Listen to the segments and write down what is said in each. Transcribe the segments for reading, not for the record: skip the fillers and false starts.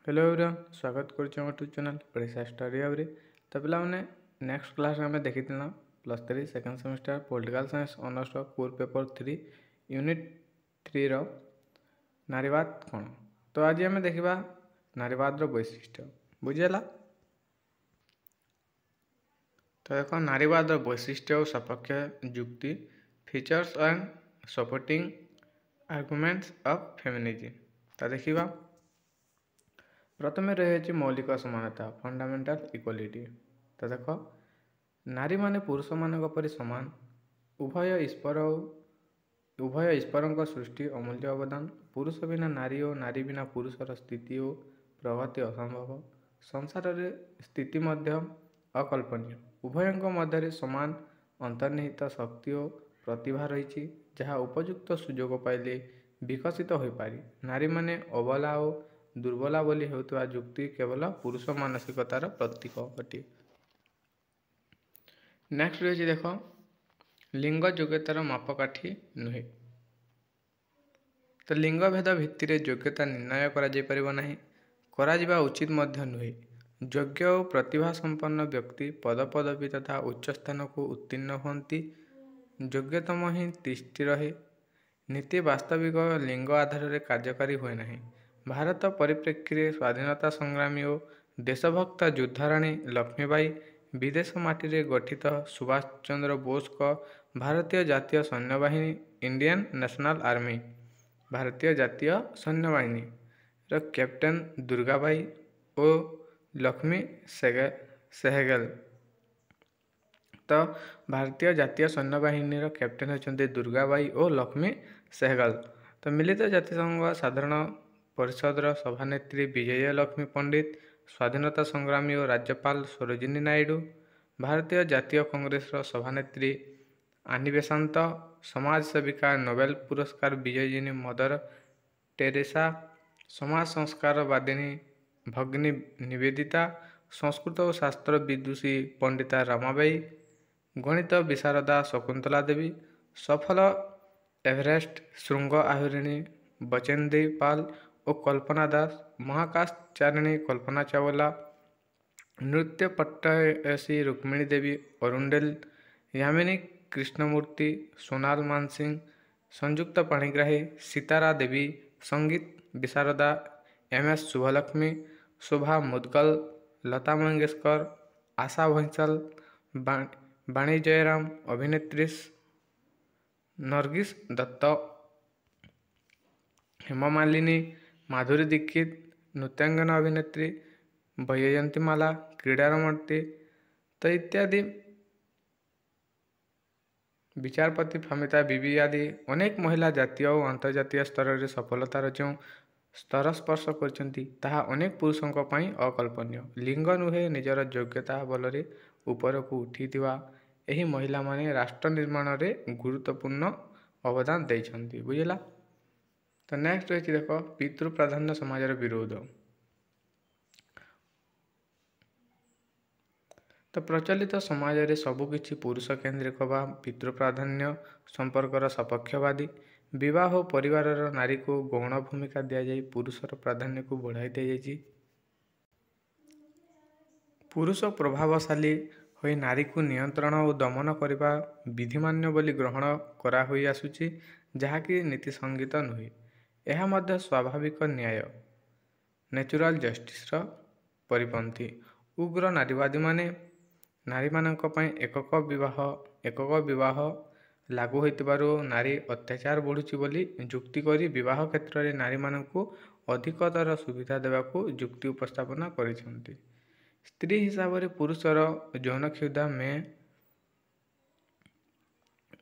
Hello everyone, स्वागत करुच्चे YouTube channel पढ़ा study आउे। तो पे नेक्स्ट क्लास आम देखी +3 second semester political science honours core paper 3 unit 3 रो नारीवाद कौन। तो आज आम देखा नारीवाद वैशिष्ट्य बुझीगला। तो देख नारीवाद वैशिष्ट्य और सपक्ष युक्ति features and supporting arguments of feminism. तो देखा प्रथम रही मौलिक समानता फंडामेंटाल इक्वालिटी। तो देख नारी माने पुरुष मान परि समान, उभय ईश्वर सृष्टि अमूल्य अवदान। पुरुष बिना नारी और नारी बिना पुरुषर स्थिति और प्रगति असंभव। संसार रे स्थिति मध्य अकल्पनीय। उभयों मध्य समान अंतर्निहित शक्ति और प्रतिभा रही, जहाँ उपयुक्त सुजोग पाइले विकसित हो पारि। नारी माने अबला और दुर्बला बोली होता युक्ति केवल पुरुष मानसिकतार प्रतीक अटे। नेक्स्ट रही देख लिंग योग्यतार मापकाठी नुहे। तो लिंग भेद भित्तिर योग्यता निर्णय करा उचित मध्य नुहे। योग्य और प्रतिभा संपन्न व्यक्ति पद पदवी तथा उच्च स्थान को उत्तीर्ण होती। योग्यतम ही तिष्ठि रहे। नीति वास्तविक लिंग आधार में कार्यकारी हुए नहीं। भारत परिप्रेक्षी स्वाधीनता संग्रामी और देशभक्त युद्धाराणी लक्ष्मीबाई, विदेश माटी रे गठित सुभाष चंद्र बोस को भारतीय जातीय सैन्यबाहिनी इंडियन नेशनल आर्मी, भारतीय जातीय सैन्यबाहिनी रो कैप्टेन दुर्गाबाई और लक्ष्मी सेहगल। तो भारतीय जातीय सैन्यबाहिनी रो कैप्टेन होचंते दुर्गाबाई और लक्ष्मी सेहगल। तो मिलित जातिसंघ साधारण परिषद सभानेत्री विजय लक्ष्मी पंडित, स्वाधीनता संग्रामी और राज्यपाल सरोजिनी नायडू, भारतीय जातीय कांग्रेस सभानेत्री आनी बेसांत, समाज सेविका नोबेल पुरस्कार विजयिनी मदर टेरेसा, समाज संस्कारवादिनी भगिनी निवेदिता, संस्कृत और शास्त्र विदुषी पंडिता रमाबाई, गणित विशारदा शकुंतला देवी, सफल एवरेस्ट शृंग आहुरिणी बचेंद्री पाल और कल्पना दास, महाकाशचारिणी कल्पना चावला, नृत्य पट्टयसी रुक्मिणी देवी अरुंडेल, यामिनी कृष्णमूर्ति, सोनाल मानसिंह, संयुक्त पाणिग्राही, सीतारा देवी, संगीत विशारदा MS शुभलक्ष्मी, शोभा मुदगल, लता मंगेशकर, आशा भंसल, वाणी जयराम, अभिनेत्री नरगिस दत्त, हेमा मालिनी, माधुरी दीक्षित, नृत्यांगना अभिनेत्री वैजयंती माला, क्रीडारमूर्ति तो इत्यादि, विचारपति फमिता बीबी आदि अनेक महिला जातीय और अंतर्जातीय स्तर में सफलतार जो स्तर स्पर्श कर अनेक पुरुषों अकल्पनीय। लिंग नुहे निजर योग्यता बल ऊपर को उठी एही महिला माने राष्ट्र निर्माण में गुरुत्वपूर्ण अवदान देइछंती बुझला। तो नेक्स्ट रही देख पितृ प्राधान्य समाजर विरोध। तो प्रचलित समाज रे सबुकिछि पुरुष केन्द्रिक बा पितृ प्राधान्य संपर्कर सपक्षवादी। विवाह और परिवार नारी को गौण भूमिका दि जाए पुरुषर प्राधान्य को बढ़ाई दि जाइछि। पुरुष प्रभावशाली होई नारी को नियंत्रण और दमन करने विधिमान्य बोली ग्रहण करा होई आसुछि, जहाँकि नीति संगीत नुहे। यह मध्य स्वाभाविक न्याय नेचुरल जस्टिस परिपंथी। उग्र नारीवादी माने नारी मानक पई एकक विवाह लागू होइतिबारु नारी अत्याचार बढ़ुछि बोली जुक्ति करी विवाह क्षेत्र में नारी मानकु अधिकतर सुविधा देवाकू जुक्ति उपस्थापना करिसेंती। स्त्री हिसाब से पुरुषर यौन क्षुधा में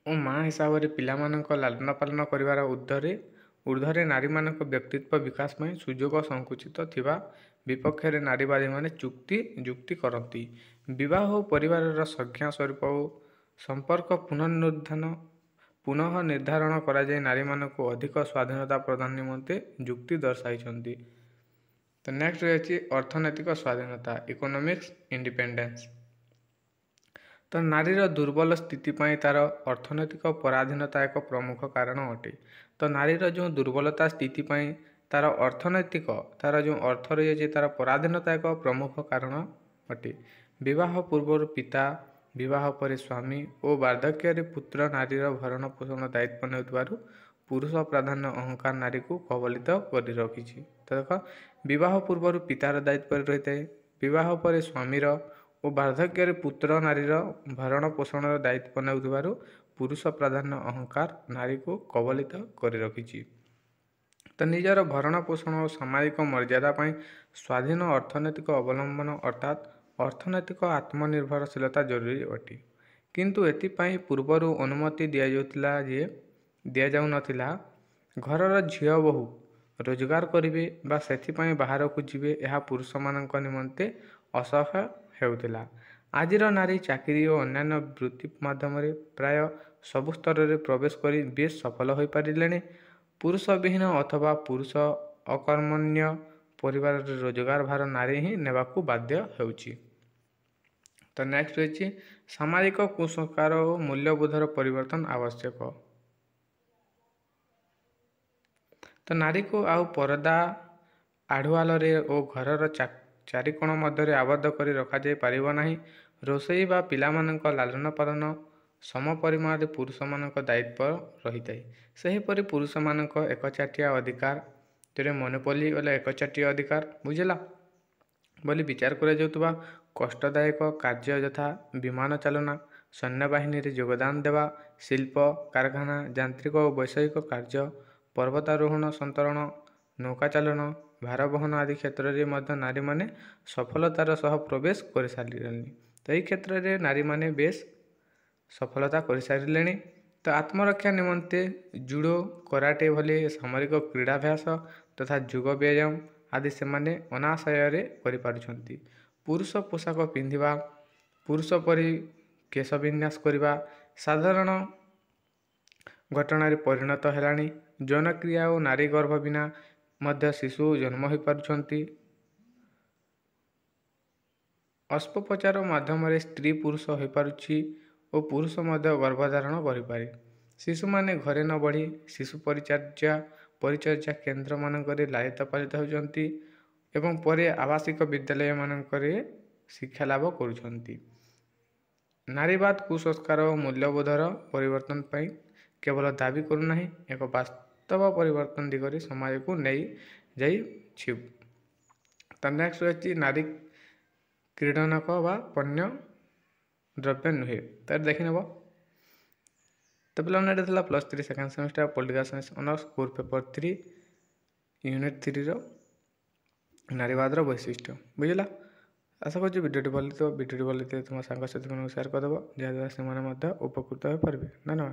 और माँ हिसाब से पिला मानक लालन पालन करिवार ऊर्ध्वरे नारी मानक व्यक्तित्व विकास में सुजोग संकुचित थिबा विपक्ष में नारीवादी माने जुक्ति करती। विवाह और परिवार संज्ञा स्वरूप संपर्क पुनः निर्धारण करा जाय नारी मानक अधिक स्वाधीनता प्रदान निमंते जुक्ति दर्शाइछंती। तो नेक्स्ट रही अर्थनैतिक स्वाधीनता इकोनॉमिक्स इंडिपेंडेंस। तो नारीर दुर्बल स्थिति पाई तार अर्थनैतिक पराधीनता एक प्रमुख कारण अटे। तो नारीर जो दुर्बलता स्थिति पाई ତାର ଅର୍ଥନୈତିକ ତାର ଯେଉଁ ଅର୍ଥ ରହିଛି ତାର ପରାଧୀନତା ଏକ ପ୍ରମୁଖ କାରଣ ଅଟେ। ବିବାହ ପୂର୍ବରୁ ପିତା, ବିବାହ ପରେ ସ୍ୱାମୀ ଓ ବାର୍ଦ୍ଧକ୍ୟରେ ପୁତ୍ର ନାରୀର ଭରଣ ପୋଷଣ ଦାୟିତ୍ୱ ନେଉଥିବାରୁ ପୁରୁଷ ପ୍ରାଧାନ୍ୟ ଅହଙ୍କାର ନାରୀକୁ କବଳିତ କରି ରଖିଛି। ତ ଦେଖ, ବିବାହ ପୂର୍ବରୁ ପିତାର ଦାୟିତ୍ୱରେ ରହିଥାଏ, ବିବାହ ପରେ ସ୍ୱାମୀର ଓ ବାର୍ଦ୍ଧକ୍ୟରେ ପୁତ୍ର ନାରୀର ଭରଣ ପୋଷଣର ଦାୟିତ୍ୱ ନେଉଥିବାରୁ ପୁରୁଷ ପ୍ରାଧାନ୍ୟ ଅହଙ୍କାର ନାରୀକୁ କବଳିତ କରି ରଖିଛି। ତ ନିଜର ଭରଣ ପୋଷଣ ଓ ସାମାଜିକ ମର୍ଯ୍ୟାଦା ପାଇଁ ସ୍ୱାଧୀନ ଅର୍ଥନୈତିକ ଅବଲମ୍ବନ ଅର୍ଥାତ୍ ଅର୍ଥନୈତିକ ଆତ୍ମନିର୍ଭରଶୀଳତା ଜରୁରୀ ଅଟେ। କିନ୍ତୁ ଏଥିପାଇଁ ପୂର୍ବରୁ ଅନୁମତି ଦିଆଯାଉନଥିଲା। ଘରର ଝିଅ ବୋହୂ ରୋଜଗାର କରିବେ ବା ସେଥିପାଇଁ ବାହାରକୁ ଯିବେ, ଏହା ପୁରୁଷମାନଙ୍କ ନିମନ୍ତେ ଅସହ୍ୟ ହେଉଥିଲା। ଆଜିର ନାରୀ ଚାକିରି ଓ ଅନ୍ୟାନ୍ୟ ବୃତ୍ତି ମାଧ୍ୟମରେ ପ୍ରାୟ ସବୁ ସ୍ତରରେ ପ୍ରବେଶ କରି ବେଶ ସଫଳ ହୋଇପାରିଲେଣି। ପୁରୁଷବିହୀନ ଅଥବା ପୁରୁଷ ଅକର୍ମଣ୍ୟ ପରିବାରରେ ରୋଜଗାର ଭାର ନାରୀ ହିଁ ନେବାକୁ ବାଧ୍ୟ ହେଉଛି। ତ ନେକ୍ସଟ ରହିଛି ସାମାଜିକ କୁସଂସ୍କାର ଓ ମୂଲ୍ୟବୋଧର ପରିବର୍ତ୍ତନ ଆବଶ୍ୟକ। ତ ନାରୀକୁ ଆଉ ପରଦା ଆଢୁଆଳରେ ଓ ଘରର ଚାରିକୋଣ ମଧ୍ୟରେ ଆବଦ୍ଧ କରି ରଖାଯାଇ ପାରିବ ନାହିଁ। ରୋଷେଇ ବା ପିଲାମାନଙ୍କ ଲାଳନ ପାଳନ ସମ ପରିମାଣରେ ପୁରୁଷମାନଙ୍କ ଦାୟିତ୍ୱ ରହିଥାଏ। ସେହିପରି ପୁରୁଷମାନଙ୍କ ଏକଚାଟିଆ ଅଧିକାର ମନୋପଲି ଗଲେ ଏକଚାଟିଆ ଅଧିକାର ବୁଝିଲା ବୋଲି ବିଚାର କରାଯାଉଥିବା କଷ୍ଟଦାୟକ କାର୍ଯ୍ୟ ଯଥା ବିମାନ ଚାଳନା, ସୈନ୍ୟବାହିନୀରେ ଯୋଗଦାନ ଦେବା, ଶିଳ୍ପ କାରଖାନା, ଯାନ୍ତ୍ରିକ ଓ ବୈଷୟିକ କାର୍ଯ୍ୟ, ପର୍ବତାରୋହଣ, ସନ୍ତରଣ, ନୌକା ଚାଳନ, ଭାରବହନ ଆଦି କ୍ଷେତ୍ରରେ ମଧ୍ୟ ନାରୀମାନେ ସଫଳତାର ସହ ପ୍ରବେଶ କରିସାରିଲେଣି। ତ ଏହି କ୍ଷେତ୍ରରେ ନାରୀମାନେ ବେଶ ସଫଳତା କରିସାରିଲେଣି। ତ ଆତ୍ମରକ୍ଷା ନିମନ୍ତେ ଜୁଡ଼ୋ, କରାଟେ ଭଳି ସାମରିକ କ୍ରୀଡ଼ାଭ୍ୟାସ ତଥା ଯୋଗ ବ୍ୟାୟାମ ଆଦି ସେମାନେ ଅନାୟାସରେ କରିପାରୁଛନ୍ତି। ପୁରୁଷ ପୋଷାକ ପିନ୍ଧିବା, ପୁରୁଷ ପରି କେଶ ବିନ୍ୟାସ କରିବା ସାଧାରଣ ଘଟଣାରେ ପରିଣତ ହେଲାଣି। ଯୌନକ୍ରିୟା ଓ ନାରୀ ଗର୍ଭ ବିନା ମଧ୍ୟ ଶିଶୁ ଜନ୍ମ ହୋଇପାରୁଛନ୍ତି। ଅସ୍ତ୍ରୋପଚାର ମାଧ୍ୟମରେ ସ୍ତ୍ରୀ ପୁରୁଷ ହୋଇପାରୁଛି ଓ ପୁରୁଷ ମଧ୍ୟ ଗର୍ଭଧାରଣ କରିପାରେ। ଶିଶୁମାନେ ଘରେ ନ ବଢ଼ି ଶିଶୁ ପରିଚର୍ଯା କେନ୍ଦ୍ରମାନଙ୍କରେ ଲାଳିତ ପାଳିତ ହେଉଛନ୍ତି ଏବଂ ପରେ ଆବାସିକ ବିଦ୍ୟାଳୟମାନଙ୍କରେ ଶିକ୍ଷା ଲାଭ କରୁଛନ୍ତି। ନାରୀବାଦ କୁସଂସ୍କାର ଓ ମୂଲ୍ୟବୋଧର ପରିବର୍ତ୍ତନ ପାଇଁ କେବଳ ଦାବି କରୁନାହିଁ, ଏକ ବାସ୍ତବ ପରିବର୍ତ୍ତନ ଦିଗରେ ସମାଜକୁ ନେଇ ଯାଇଛି। ତ ନେକ୍ସଟ ରହିଛି ନାରୀ କ୍ରୀଡ଼ନକ ବା ପଣ୍ୟ ଦ୍ରବ୍ୟ ନୁହେଁ। ତାର ଦେଖିନେବ। ତ ପିଲାମାନେ ଏଇଟା ଥିଲା +3 second semester political science honours core paper 3 unit 3ର ନାରୀବାଦର ବୈଶିଷ୍ଟ୍ୟ ବୁଝିଲା। ଆଶା କରୁଛି ଭିଡ଼ିଓଟି ଭଲ ଥିବ। ଭିଡ଼ିଓଟି ଭଲ ଥିଲେ ତୁମ ସାଙ୍ଗସାଥିମାନଙ୍କୁ ସେୟାର କରିଦେବ, ଯାହାଦ୍ୱାରା ସେମାନେ ମଧ୍ୟ ଉପକୃତ ହୋଇପାରିବେ। ଧନ୍ୟବାଦ।